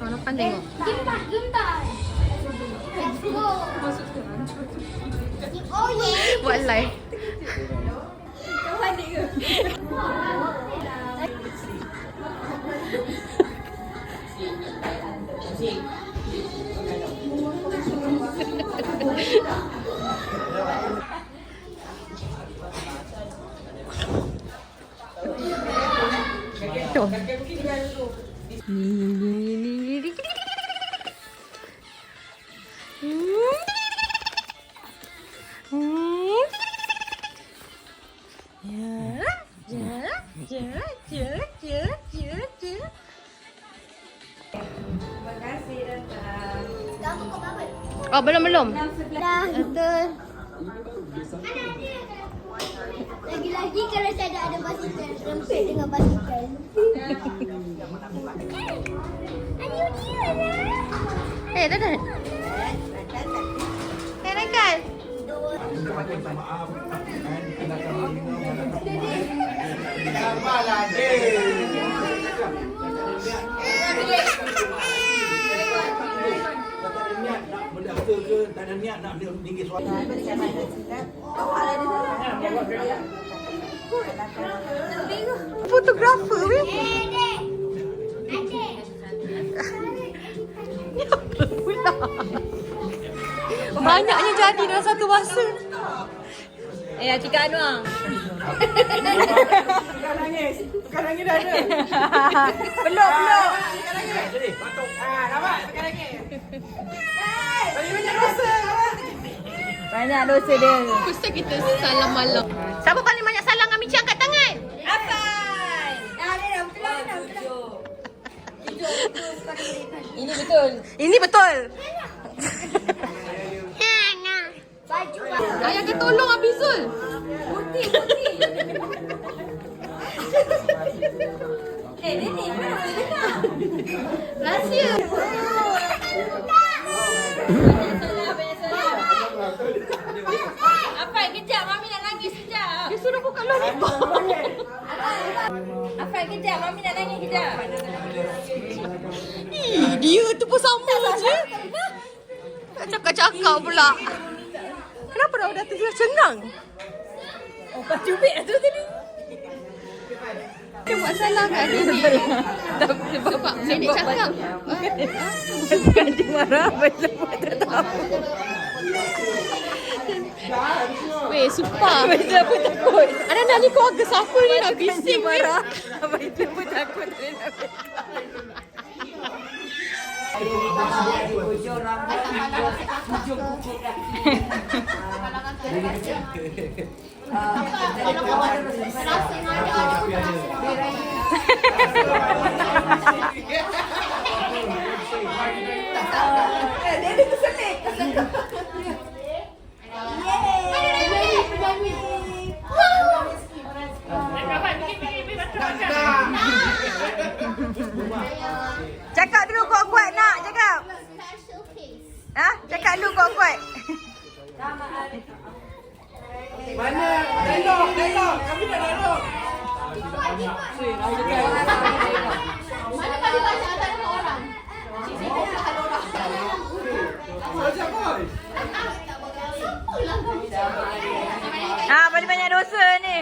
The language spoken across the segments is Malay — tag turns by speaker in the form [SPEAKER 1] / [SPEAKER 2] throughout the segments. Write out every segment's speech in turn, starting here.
[SPEAKER 1] Harapan tengok.
[SPEAKER 2] Gemtar. Let's go. Oh yeah.
[SPEAKER 1] Buat live. Tuh. Oh, belum.
[SPEAKER 2] Dah. Betul. Lagi-lagi kalau saya ada basikal, rempit dengan basikal.
[SPEAKER 1] Eh, Dadan. Eh, Dadan.
[SPEAKER 3] Tak ada niat nak tinggi suara.
[SPEAKER 1] Fotografer weh. Pula. Banyaknya jadi dalam satu masa. Cik Anwar.
[SPEAKER 4] Bukan nangis dah ada. Peluk.
[SPEAKER 3] Jadi, batuk.
[SPEAKER 4] Nampak? Bukan nangis. Banyak dosa.
[SPEAKER 1] Banyak dosa dia. Kusta kita salam malam. Siapa paling banyak salam dengan Michi angkat tangan?
[SPEAKER 4] Afan.
[SPEAKER 1] Ini betul.
[SPEAKER 2] Baju.
[SPEAKER 1] Ayah akan tolong Abizul.
[SPEAKER 2] Putih. Ini rahsia.
[SPEAKER 4] Apa? Kejap, Mami nak nangis kejap.
[SPEAKER 1] Dia suruh buka lollipop.
[SPEAKER 4] Apa? Kejap, Mami nak nangis kejap.
[SPEAKER 1] Dia tu pun sama je. Tak cakap-cakap pula. Kenapa dah datang sudah cengang?
[SPEAKER 4] Oh, pas cubit tu tadi.
[SPEAKER 1] Dia buat salah kat nenek. Sebab nenek cakap.
[SPEAKER 4] Bukan dia marah, bila buat tak tahu.
[SPEAKER 1] Weh, sumpah.
[SPEAKER 4] Bila pun takut.
[SPEAKER 1] Anak-anak ni keluarga siapa ni nak bising ni?
[SPEAKER 4] Abang itu pun takut. Cakap dulu kuat-kuat nak cakap.
[SPEAKER 2] Special case.
[SPEAKER 4] Cakap dulu kuat-kuat.
[SPEAKER 3] Mana? Dialog. Kami dah dialog.
[SPEAKER 2] Mana tadi baca atas orang?
[SPEAKER 3] Macam boy.
[SPEAKER 4] Banyak dosa ni.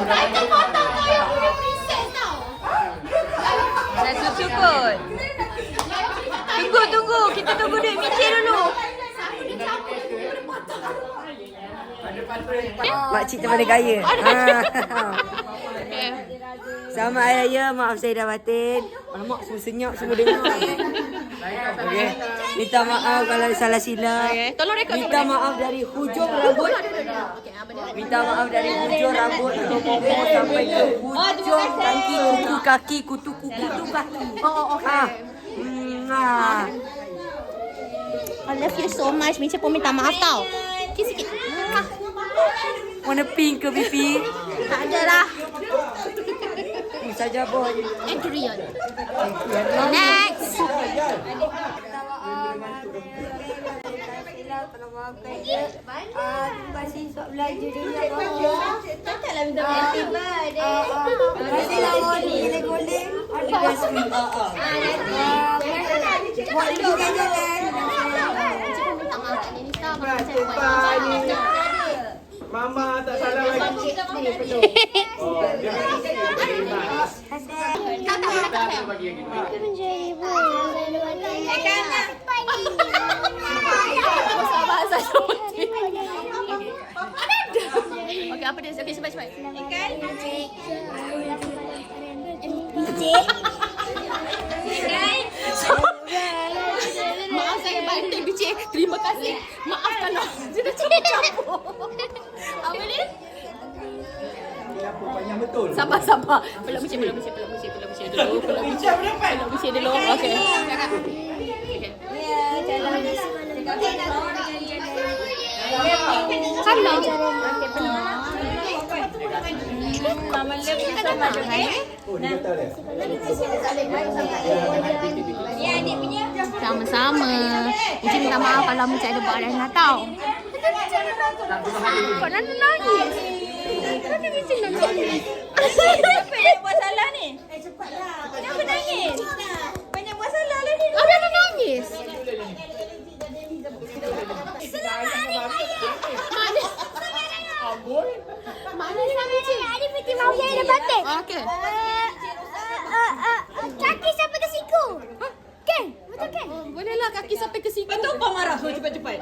[SPEAKER 2] Baca foto kau yang punya princess tau.
[SPEAKER 4] Dah susu kot. Tunggu. Kita tunggu duit Michi dulu. Makcik tu paling kaya. Selamat Hari Raya. Maaf saya dah batin. Alamak, semua senyap, semua dengar. Okay. Minta maaf kalau ada salah silap.
[SPEAKER 1] Tolong rekod.
[SPEAKER 4] Minta maaf dari hujung rambut. Minta maaf dari hujung rambut atau pokok sampai ke hujung kaki, kuku kaki, kutu kaki.
[SPEAKER 1] Oh, okay.
[SPEAKER 2] I love you so much. Michi pun minta maaf tau. Sikit-sikit.
[SPEAKER 4] Warna pink ke pipi?
[SPEAKER 2] Tak ada lah.
[SPEAKER 4] saja pun.
[SPEAKER 1] Adrian. Next.
[SPEAKER 2] Masih sok belajar dia bawa. Takkanlah minta happy birthday. Masih lawa ni goleng. Ada sweet. Buat dulu jalan.
[SPEAKER 1] Minta maaf kat Nisa.
[SPEAKER 3] Mama tak salah lagi.
[SPEAKER 2] Menjadi bola.
[SPEAKER 1] Bahasa Okey, apa dia? Okey, cepat-cepat. Ikan. Maaf saya bantai bicik. Terima kasih. Maaf kalau sudah campur. Apa ni?
[SPEAKER 3] Apa panjang betul?
[SPEAKER 1] Sabar. Peluk bicik dulu. Peluk bicik dulu. Okey. Kalau Mama lebih sama
[SPEAKER 3] Oh, dia kata dia.
[SPEAKER 2] Ya, adik punya.
[SPEAKER 1] sama-sama. Encik minta maaf kalau Encik ada buat Rana tau. Kau nak nangis? Kenapa Encik nak nangis?
[SPEAKER 2] Siapa yang buat salah ni? Cepatlah. Kenapa nangis? Banyak buat salah lah ni.
[SPEAKER 1] Ada nak nangis? Mana yang Encik?
[SPEAKER 2] Adik peti mau yang ada batik.
[SPEAKER 1] Okey.
[SPEAKER 2] Kaki sampai ke siku. Kan? Betul kan?
[SPEAKER 1] Bolehlah kaki sampai ke siku.
[SPEAKER 4] Betul kau marah so cepat-cepat.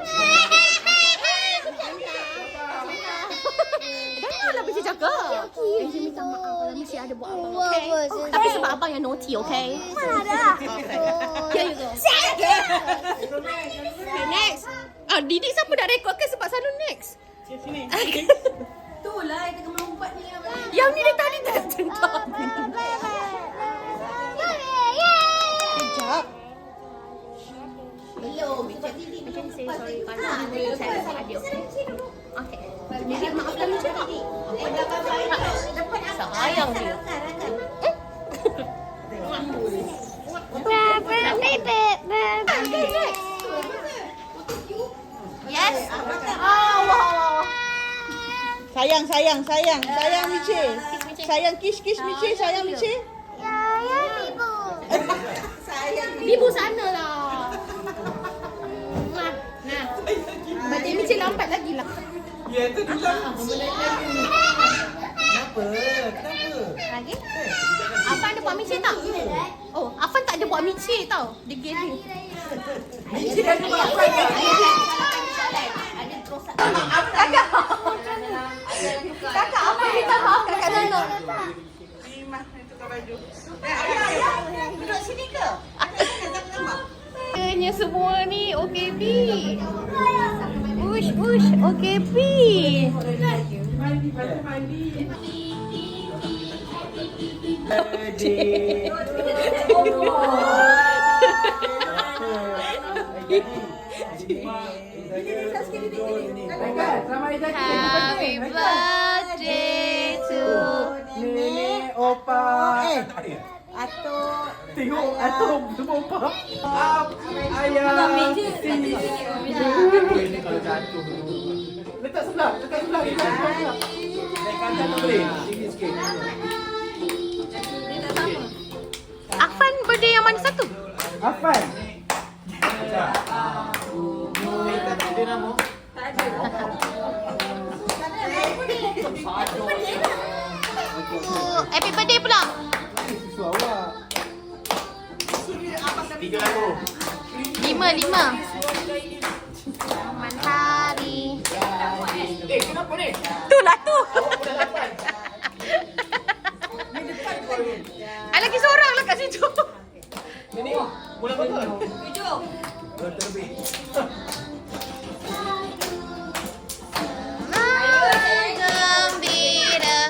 [SPEAKER 1] Janganlah Encik cakap. Encik minta maaf kalau mesti ada buat abang, okey? Tapi sebab abang yang naughty, okey?
[SPEAKER 2] Mana?
[SPEAKER 1] Here you go. Okay, next. Didik siapa nak rekodkan sebab selalu next?
[SPEAKER 4] Sini. Itulah yang tengah melompat ni.
[SPEAKER 1] Yang ni dia tadi tak centang. Sekejap.
[SPEAKER 2] Belum.
[SPEAKER 1] Macam saya sorry kalau saya buat adik, okey? Okey. Jadi maafkan Encik tak? Sayang dia. Yes. Wow.
[SPEAKER 5] Sayang Michi. Sayang kiss Michi, sayang Michi.
[SPEAKER 2] Ya, ibu.
[SPEAKER 1] Ibu sana lah. Nah. Berarti Encik lambat lagi lah.
[SPEAKER 3] Ya, tu juga. Kenapa?
[SPEAKER 1] Lagi? Afan ada buat Encik tak? Oh, Afan tak ada buat Encik tau. Dia gini. Kakak apa minta maaf kakak Nana?
[SPEAKER 5] Duduk sini ke?
[SPEAKER 1] Kayaknya semua ni OKP. Ush, OKP. Happy birthday to
[SPEAKER 5] Nenek, opa.
[SPEAKER 3] Atuk. Tengok Atuk semua opa. Ayah. Ini kalau jatuh. Letak sebelah. Naik kanan tak boleh. Tinggi sikit.
[SPEAKER 1] Afan birthday yang mana satu?
[SPEAKER 5] Afan.
[SPEAKER 3] Dia nama.
[SPEAKER 1] Happy birthday pula.
[SPEAKER 5] Susu awak.
[SPEAKER 3] 3 lagu.
[SPEAKER 1] 5. Mentari.
[SPEAKER 3] Kenapa ni?
[SPEAKER 1] Itulah tu. Ada lagi seorang lah kat situ.
[SPEAKER 3] Ini mula betul. 7. Lebih.
[SPEAKER 1] Gembira.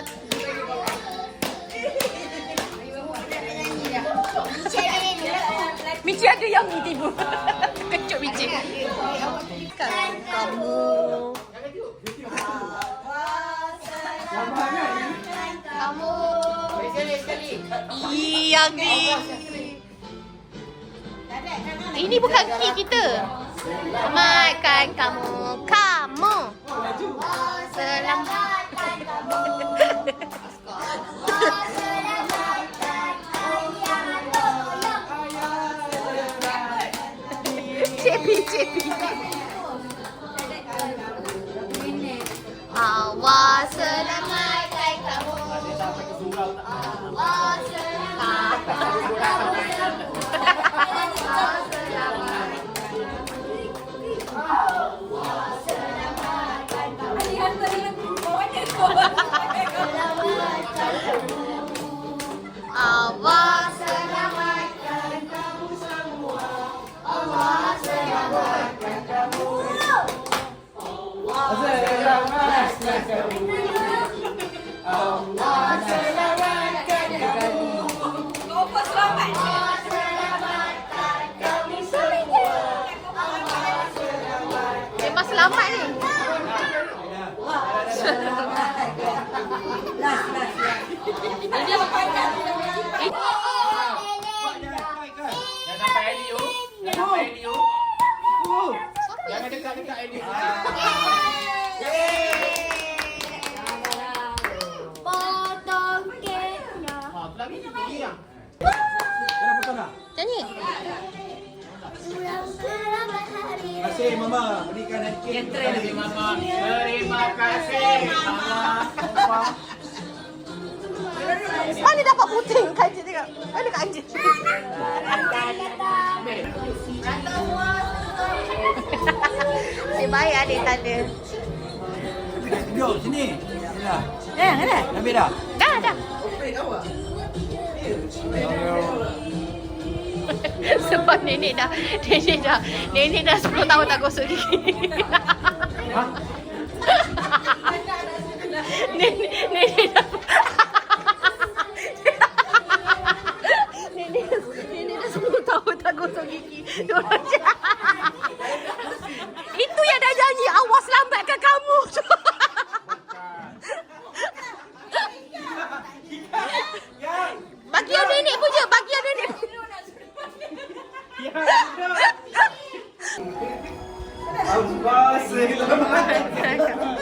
[SPEAKER 1] Michi ada yang ni tiba. Kecuk Michi. Kamu. Kamu. Yang ni. Ini bukan key kita. Selamatkan kamu. Kamu. Selamatkan kamu. Cepi. Awas selamatkan kamu. Awas selamatkan kamu. Awas selamatkan kamu semua. Awas selamatkan kamu.
[SPEAKER 5] Selamatkan kamu. Allah selamatkan kamu.
[SPEAKER 2] Apa selamat?
[SPEAKER 1] Awas selamatkan kami semua. Awas selamatkan. Memang selamat ni.
[SPEAKER 3] Jangan sampai Elio. Jangan sampai Elio. Jangan dekat-dekat Elio.
[SPEAKER 1] Potong keknya.
[SPEAKER 3] Lagi ni diam.
[SPEAKER 5] Kenapa kau nak?
[SPEAKER 1] Nyanyi.
[SPEAKER 3] Terima kasih Mama berikan handcake. Terima kasih Mama. Terima kasih Mama.
[SPEAKER 1] Mana dapat puting kancing tengok. Mana kancing? Si baik adik tanda.
[SPEAKER 3] Duduk sini. Dah.
[SPEAKER 2] Ada.
[SPEAKER 3] Dah habis dah?
[SPEAKER 1] Dah. Sebab nenek dah 10 tahun tak gosok gigi. Nenek dah Nenek dah 10 tahun tak gosok gigi. Diorang itu yang dah janji, awas lambatkan kamu. Bagi yang nenek punya, bagi yang nenek punya.
[SPEAKER 5] Allah selamatkan kamu.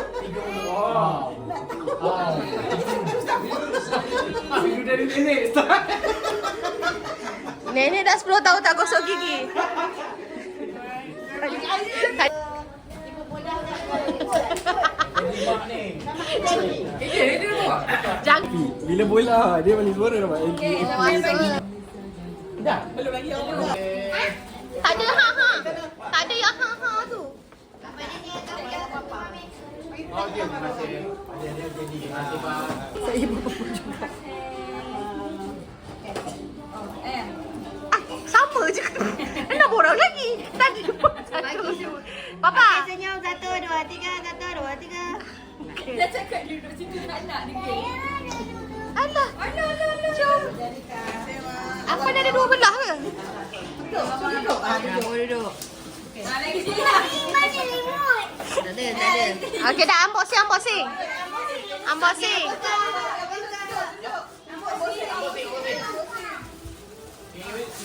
[SPEAKER 5] Video dari nenek.
[SPEAKER 1] Nenek dah 10 tahun tak gosok gigi. Jangan.
[SPEAKER 5] Bila bola dia balik suara dapat.
[SPEAKER 3] Dah, belum lagi awak.
[SPEAKER 1] Tak ada ha. Tak ada yang ha tu.
[SPEAKER 3] Oh, dia terima kasih. Dia jadi. Terima kasih, Pak.
[SPEAKER 1] Saya bawa juga. Sama je. Nak borang lagi. Tadi pun satu. Papa.
[SPEAKER 2] Senyum 1, 2, 3, 1, 2, 3.
[SPEAKER 4] Dah cakap duduk situ nak dia.
[SPEAKER 1] Alah. Jom. Apa ni ada dua belah ke?
[SPEAKER 2] Duduk.
[SPEAKER 4] Lagi sini lah.
[SPEAKER 2] Tak ada.
[SPEAKER 1] Okey dah unboxing. Unboxing.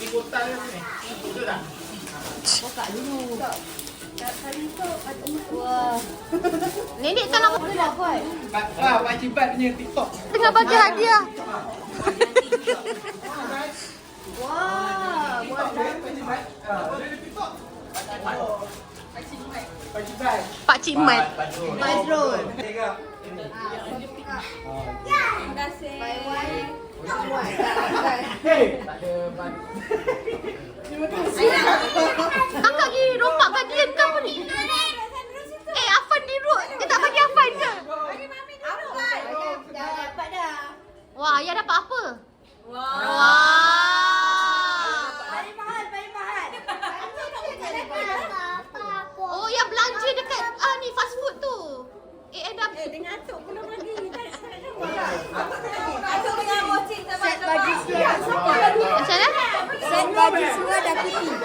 [SPEAKER 3] Ni kotak ni. Betul tak?
[SPEAKER 1] Nenek tengah
[SPEAKER 3] Pak Cibat punya TikTok.
[SPEAKER 1] tengah bagi hadiah.
[SPEAKER 2] Wah,
[SPEAKER 3] Pak Cibat.
[SPEAKER 1] Pak Cik Mat.
[SPEAKER 2] Mazrul.
[SPEAKER 4] Terima kasih.
[SPEAKER 3] Hey.
[SPEAKER 1] Angkat gigi rompak bagian ke apa ni? Afan di root. Dia tak bagi Afan ke?
[SPEAKER 2] Dah dapat dah.
[SPEAKER 1] Wah, ayah dapat apa? Wah.
[SPEAKER 2] Paling mahal.
[SPEAKER 1] Oh, yang belanja dekat ni fast food tu. Dah.
[SPEAKER 2] Dengan atuk belum lagi.
[SPEAKER 4] Atuk dengan watching sama
[SPEAKER 2] Set baju siap.
[SPEAKER 1] Macam mana?
[SPEAKER 2] Set baju semua dah kuning.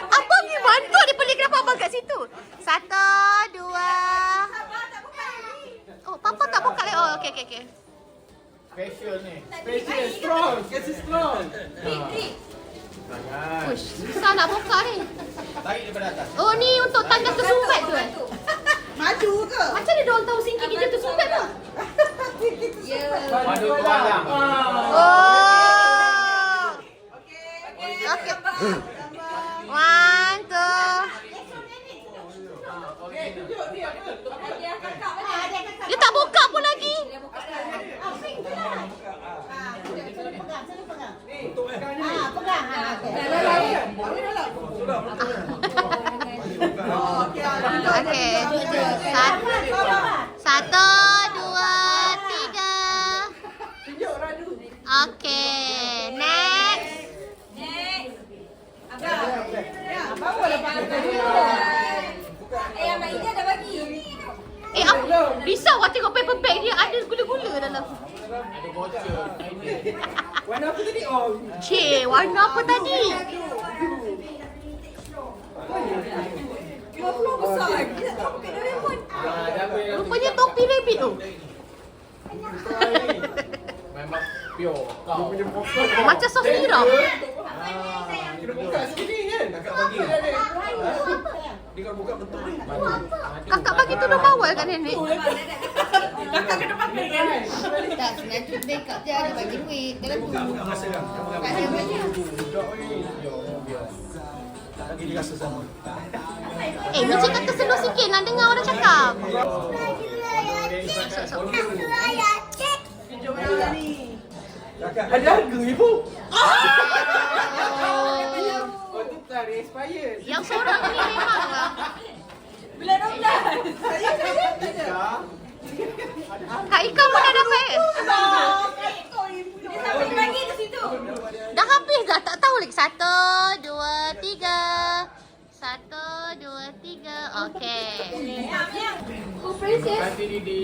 [SPEAKER 1] Abang ni mantul dia pelik kenapa abang kat situ. 1, 2. Oh, Papa tak buka lagi. Oh, okey.
[SPEAKER 3] Special ni.
[SPEAKER 5] Special, strong. Kasi strong.
[SPEAKER 3] Jangan.
[SPEAKER 1] Ush, susah nak buka ni.
[SPEAKER 3] Tarik daripada atas.
[SPEAKER 1] Oh ni untuk tanda tersumbat tu.
[SPEAKER 2] Maju ke?
[SPEAKER 1] Macam mana diorang tahu singkir kita tersumbat tu?
[SPEAKER 3] Madu tualang.
[SPEAKER 1] Oh. Okay. One, two. Dia tak buka pun lagi. Okey. Satu, dua, tiga. Okey. Next. Risau awak tengok paper bag dia ada gula-gula dalam.
[SPEAKER 3] Ada bocor.
[SPEAKER 5] Warna apa tadi? Oh.
[SPEAKER 1] Cik, warna apa tadi? Rupanya topi rabbit tu.
[SPEAKER 3] Memang pure. Kau.
[SPEAKER 1] Macam sos tiram.
[SPEAKER 5] Kena buka sini kan? Kakak bagi. Dia kalau buka bentuk ni.
[SPEAKER 1] Kakak bagi tudung bawal kat nenek.
[SPEAKER 2] Tak, sebenarnya backup dia ada bagi duit. Kalau tu.
[SPEAKER 5] Buka masa kan?
[SPEAKER 2] Tak ada bagi.
[SPEAKER 5] Bagi dia rasa sama.
[SPEAKER 1] Mijik kata slow sikit nak dengar orang cakap.
[SPEAKER 5] Kakak ada harga ibu. Oh tu tak ada expired.
[SPEAKER 1] Yang seorang ni memang lah.
[SPEAKER 2] Bulan 16.
[SPEAKER 1] Kak Ika pun dah dapat.
[SPEAKER 2] Dia sampai bagi ke situ.
[SPEAKER 1] Dah habis dah, tak tahu lagi. Satu, dua, tiga. Satu, dua, tiga. Okey.
[SPEAKER 3] Nanti di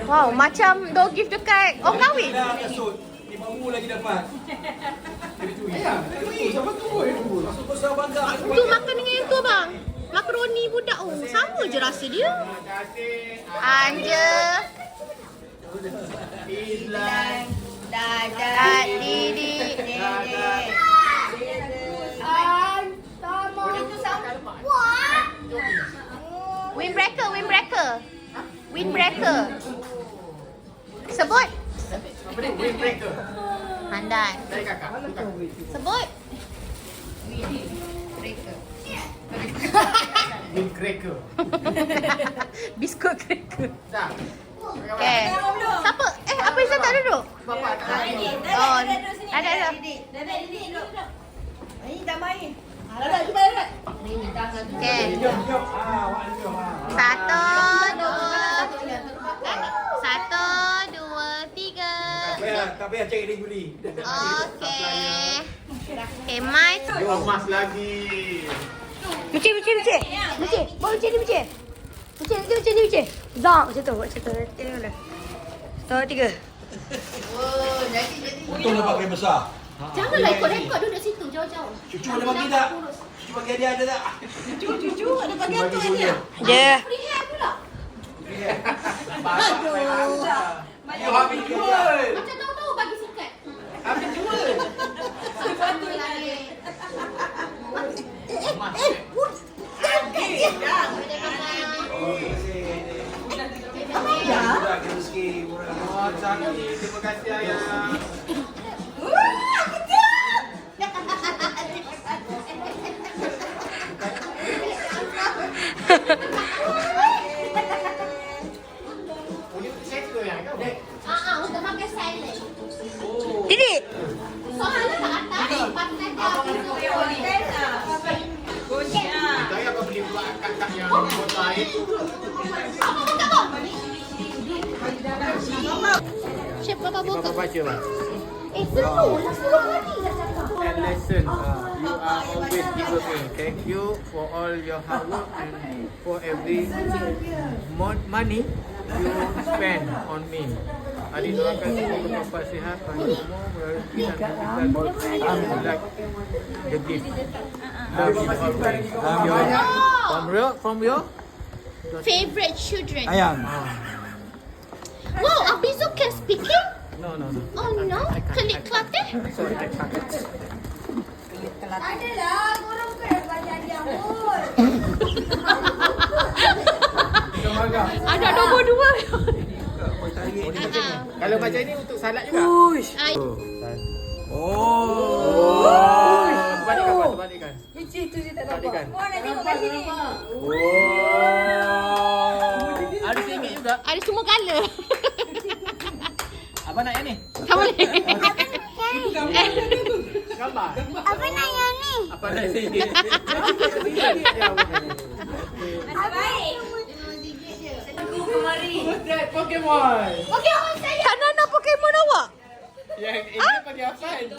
[SPEAKER 1] Wow, macam dog gift dekat orang kahwin.
[SPEAKER 5] Dah kasut. 5 lagi dapat. Dia curi. Ya, dia curi. Siapa tu? Masuk besar bangga.
[SPEAKER 1] Tu makan dengan yang tu bang. Makaroni budak. Oh, sama je rasa dia.
[SPEAKER 3] Terima kasih.
[SPEAKER 1] Anja.
[SPEAKER 3] Islan.
[SPEAKER 1] Kak Didi. Windbreaker, windbreaker. Windbreaker. Sebut.
[SPEAKER 3] Apa ni? Windbreaker.
[SPEAKER 1] Handai.
[SPEAKER 3] Dari kakak.
[SPEAKER 1] Sebut.
[SPEAKER 3] Windcracker.
[SPEAKER 1] Biskut cracker.
[SPEAKER 3] Dah.
[SPEAKER 1] Okay. Siapa? Apa Izzat tak duduk?
[SPEAKER 3] Bapak tak ada.
[SPEAKER 1] Oh, ada.
[SPEAKER 2] Ini dah main. Ada cuba ada.
[SPEAKER 1] Okay.
[SPEAKER 5] Jom. Awak ni jom.
[SPEAKER 1] Satu, dua. Satu, dua, tiga.
[SPEAKER 5] Tak payah cari dia guli.
[SPEAKER 1] Okay. Okay, my
[SPEAKER 3] Emas lagi.
[SPEAKER 4] Bucik. Bawa bucik ni bucik. Bucik. Zak macam tu. Tengok dah. Satu, tiga.
[SPEAKER 5] Untung dapat kaya besar.
[SPEAKER 1] Janganlah ikut-ikut duduk situ jauh-jauh.
[SPEAKER 5] Cucu ada bagi tak? Cucu bagi hadiah ada tak?
[SPEAKER 2] Cucu ada bagi apa dia?
[SPEAKER 4] Ya.
[SPEAKER 1] Free hair pula.
[SPEAKER 5] You habis jual.
[SPEAKER 1] Macam tahu-tahu bagi sikat.
[SPEAKER 5] Habis jual.
[SPEAKER 3] Terima kasih ayah.
[SPEAKER 1] Untuk makan salad.
[SPEAKER 4] Didi.
[SPEAKER 1] Soalnya tak atas. Pasal
[SPEAKER 3] Saya akan beli pula kakak yang botol air.
[SPEAKER 1] Chef Papa buka.
[SPEAKER 3] Baca bang.
[SPEAKER 1] Seru lah. 10 lagi dah cakap.
[SPEAKER 3] And lesson, you are always developing. Thank you for all your hard work and for every money you spend on me. Adik doakan semoga Papa sihat, panjang umur, berhati dan kita like the gift. Love you always. From your
[SPEAKER 1] Favorite children.
[SPEAKER 5] Ayang.
[SPEAKER 1] Wow, Abizo can speak it?
[SPEAKER 3] No.
[SPEAKER 1] Oh no. Kelik Kelantan?
[SPEAKER 3] Sorry, I can't.
[SPEAKER 2] Adalah, korang bukan belajar dia pun.
[SPEAKER 1] Ada nombor 2.
[SPEAKER 3] Kalau macam ni untuk salad juga. Terbalikkan.
[SPEAKER 2] Itu je tak
[SPEAKER 3] Terbalikkan.
[SPEAKER 2] Kau nak tengok kat sini.
[SPEAKER 3] Ada RM1 juga.
[SPEAKER 1] Ada semua color.
[SPEAKER 3] Abang nak yang ni?
[SPEAKER 1] Tak boleh.
[SPEAKER 3] Gambar.
[SPEAKER 2] Apa nak yang ni?
[SPEAKER 3] Apa nak yang ni?
[SPEAKER 2] Baik.
[SPEAKER 3] Pokemon.
[SPEAKER 1] Pokemon saya. Kak Nana Pokemon awak?
[SPEAKER 3] Yang ini bagi Afan.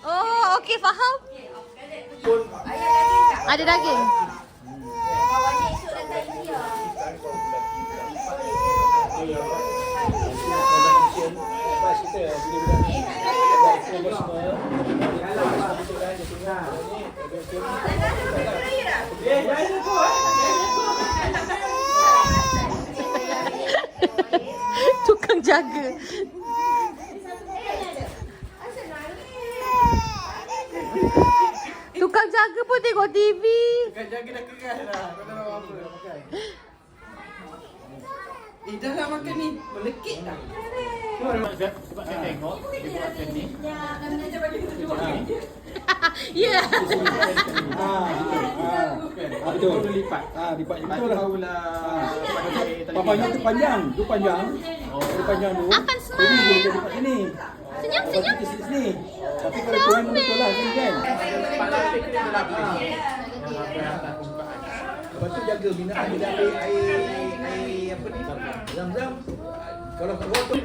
[SPEAKER 1] Oh, okey faham. Ada daging.
[SPEAKER 2] Kawannya esok datang India.
[SPEAKER 1] Tukang jaga. Tukang jaga pun tengok TV.
[SPEAKER 3] Jaga dah keras dah. Kau tak tahu apa pakai.
[SPEAKER 5] Dah nak makan ni. Melekit dah.
[SPEAKER 3] Sebab saya tengok dia buat macam ni.
[SPEAKER 1] Ya.
[SPEAKER 5] Betul. Lipat. Lipat yang betul lah. Papanya tu panjang. Tu panjang. Dia panjang tu.
[SPEAKER 1] Akan
[SPEAKER 5] Jadi
[SPEAKER 1] smile.
[SPEAKER 5] dia lipat sini.
[SPEAKER 1] Senyum.
[SPEAKER 5] Di sini. Tapi kalau korang betul lah sini kan. Lepas tu jaga binatang dia ambil air apa ni? Zam-zam. Kalau keluar tu